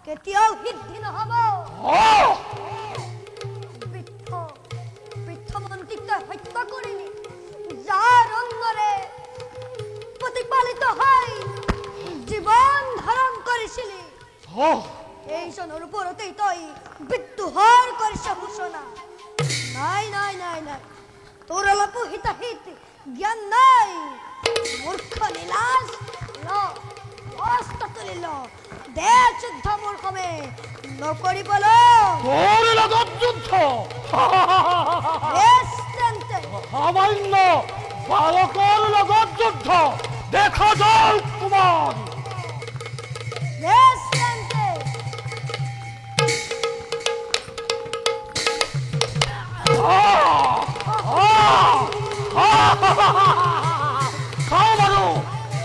কেতিয়াও সিদ্ধি নহব বৃদ্ধ মন্ত্ৰীক তই হত্যা কৰিলি যাৰ অন্নৰে প্ৰতিপালিত হৈ জীৱন ধাৰণ কৰিছিলি এইজনৰ ওপৰতেই তই বিদ্ৰোহৰ কৰিছ ঘোষণা নাই নাই নাই নাই তোৰ অলপো হিতাহিত জ্ঞান নাই মূৰ্খ নীলাজ তুলি ল দে যুদ্ধ মূৰ্খমে নকৰিবলৈ তোৰ লগত যুদ্ধ সামান্য বালকৰ লগত যুদ্ধ দেখা যাওক কুমাৰ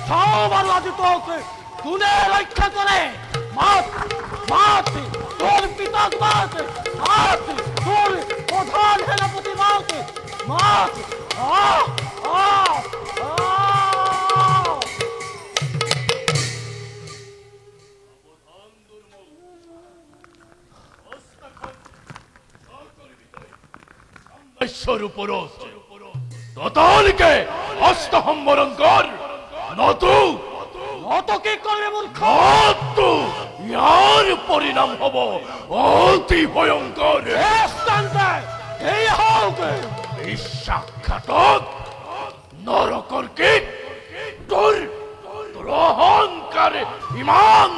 চাও বাৰু আজি তোকে কোনে ৰক্ষা কৰে মাত মাত তোর পিতাক মাত মাত তোর প্রধান সেনাপতি মাত মাত ঈশ্বর উপরত ততালিকে অস্ত সম্বরণ কর নতু কি করবে মূর্খ ইয়ার পরিণাম হব অতি ভয়ঙ্কর এই হোক সাক্ষাৎ নরকর কীট তোর তোর অহংকার ইমান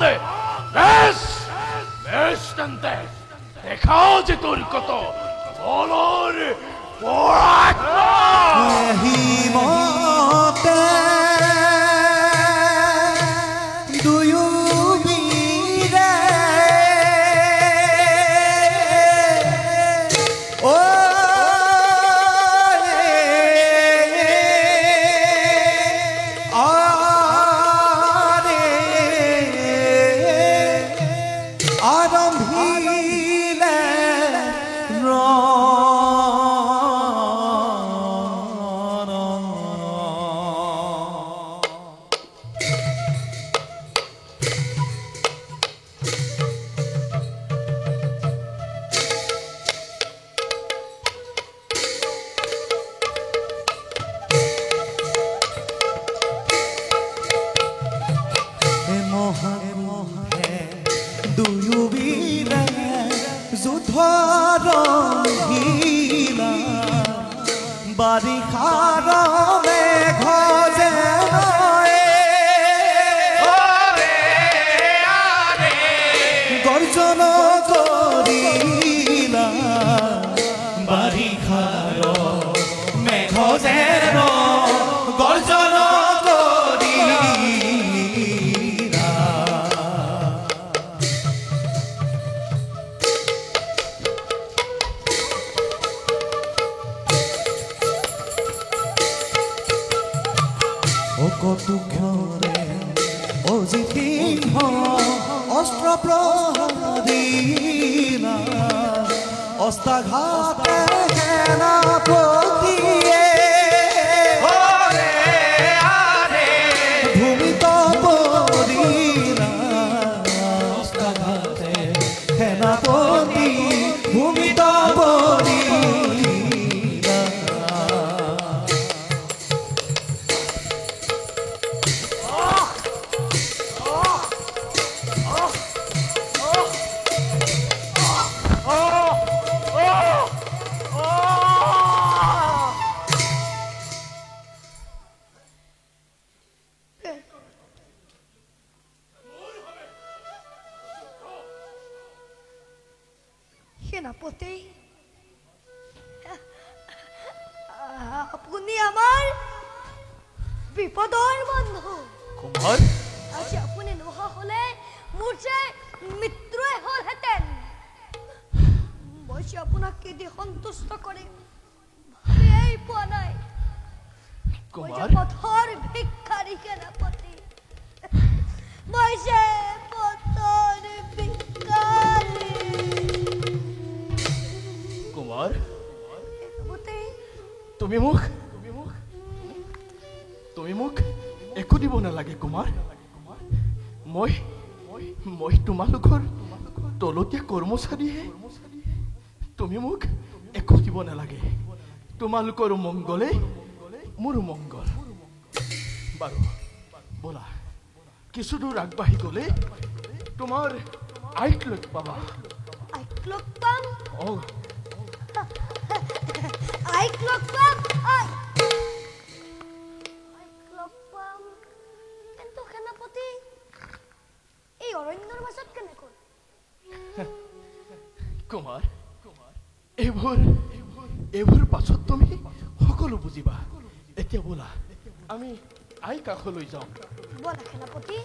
বেশ বেশ দেখা যে তোর কত বলর হিমতে সেনাপতি আপুনি আমাৰ বিপদৰ বন্ধু কুমাৰ আজি আপুনি নোহোৱা হলে মোৰ যে মৃত্যুৱে হলহেঁতেন মই যে আপোনাক কেদি সন্তুষ্ট কৰি ভাবিয়েই পোৱা নাই কুমাৰ পথৰ ভিক্ষাৰী সেনাপতি মই যে পথৰ ভিক্ষাৰী কুমাৰ তুমি মোক একো দিব নালাগে কুমাৰ মই তোমালোকৰ তলতীয়া কৰ্মচাৰীহে তুমি মোক একো দিব নালাগে তোমালোকৰ মংগলে মোৰ মংগল বাৰু বলা কিছু দূৰ আগবাঢ়ি গ'লে তোমাৰ আইক লগ পাবা আইক লগ পাম অ আইক লগ পাম আইক লগ পাম কিন্তু সেনাপতি এই অৰণ্যৰ মাজত কেনেকৈ কুমাৰ এইবোৰ পাছত তুমি সকলো বুজিবা এতিয়া ব'লা আমি আই কাষলৈ যাওঁ বলা সেনাপতি